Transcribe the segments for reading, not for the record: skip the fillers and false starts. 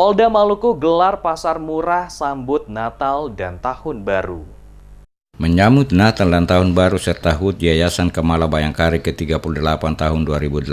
Polda Maluku gelar pasar murah sambut Natal dan Tahun Baru. Menyambut Natal dan Tahun Baru serta HUT Yayasan Kemala Bayangkari ke-38 tahun 2018,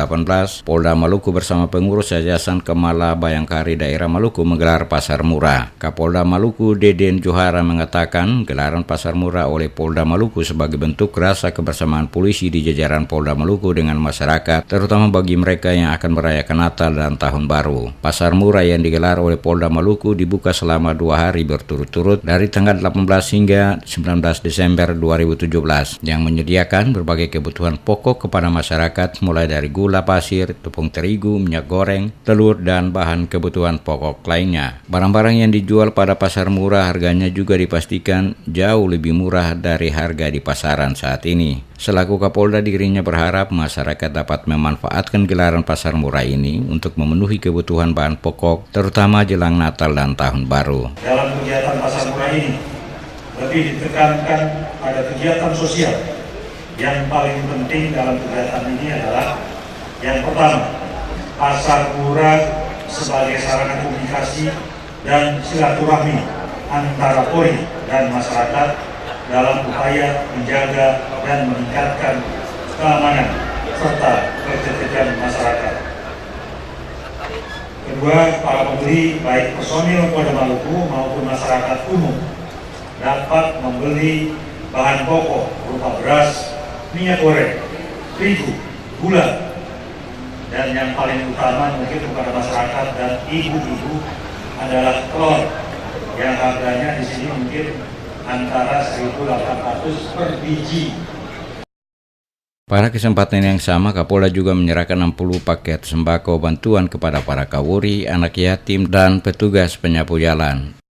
Polda Maluku bersama pengurus Yayasan Kemala Bayangkari Daerah Maluku menggelar pasar murah. Kapolda Maluku Deden Johara mengatakan gelaran pasar murah oleh Polda Maluku sebagai bentuk rasa kebersamaan polisi di jajaran Polda Maluku dengan masyarakat, terutama bagi mereka yang akan merayakan Natal dan Tahun Baru. Pasar murah yang digelar oleh Polda Maluku dibuka selama 2 hari berturut-turut dari tanggal 18 hingga 19 Desember 2017 yang menyediakan berbagai kebutuhan pokok kepada masyarakat mulai dari gula pasir, tepung terigu, minyak goreng, telur, dan bahan kebutuhan pokok lainnya. Barang-barang yang dijual pada pasar murah harganya juga dipastikan jauh lebih murah dari harga di pasaran saat ini. Selaku Kapolda, dirinya berharap masyarakat dapat memanfaatkan gelaran pasar murah ini untuk memenuhi kebutuhan bahan pokok, terutama jelang Natal dan Tahun Baru. Dalam kegiatan pasar murah ini, lebih ditekankan pada kegiatan sosial. Yang paling penting dalam kegiatan ini adalah yang pertama, pasar murah sebagai sarana komunikasi dan silaturahmi antara Polri dan masyarakat dalam upaya menjaga dan meningkatkan keamanan serta ketertiban masyarakat. Kedua, para pembeli baik personil Polda Maluku maupun masyarakat umum dapat membeli bahan pokok berupa beras, minyak goreng, terigu, gula, dan yang paling utama mungkin kepada masyarakat dan ibu-ibu adalah telur yang harganya di sini mungkin antara 1.800 per biji. Pada kesempatan yang sama, Kapolda juga menyerahkan 60 paket sembako bantuan kepada para kawuri, anak yatim, dan petugas penyapu jalan.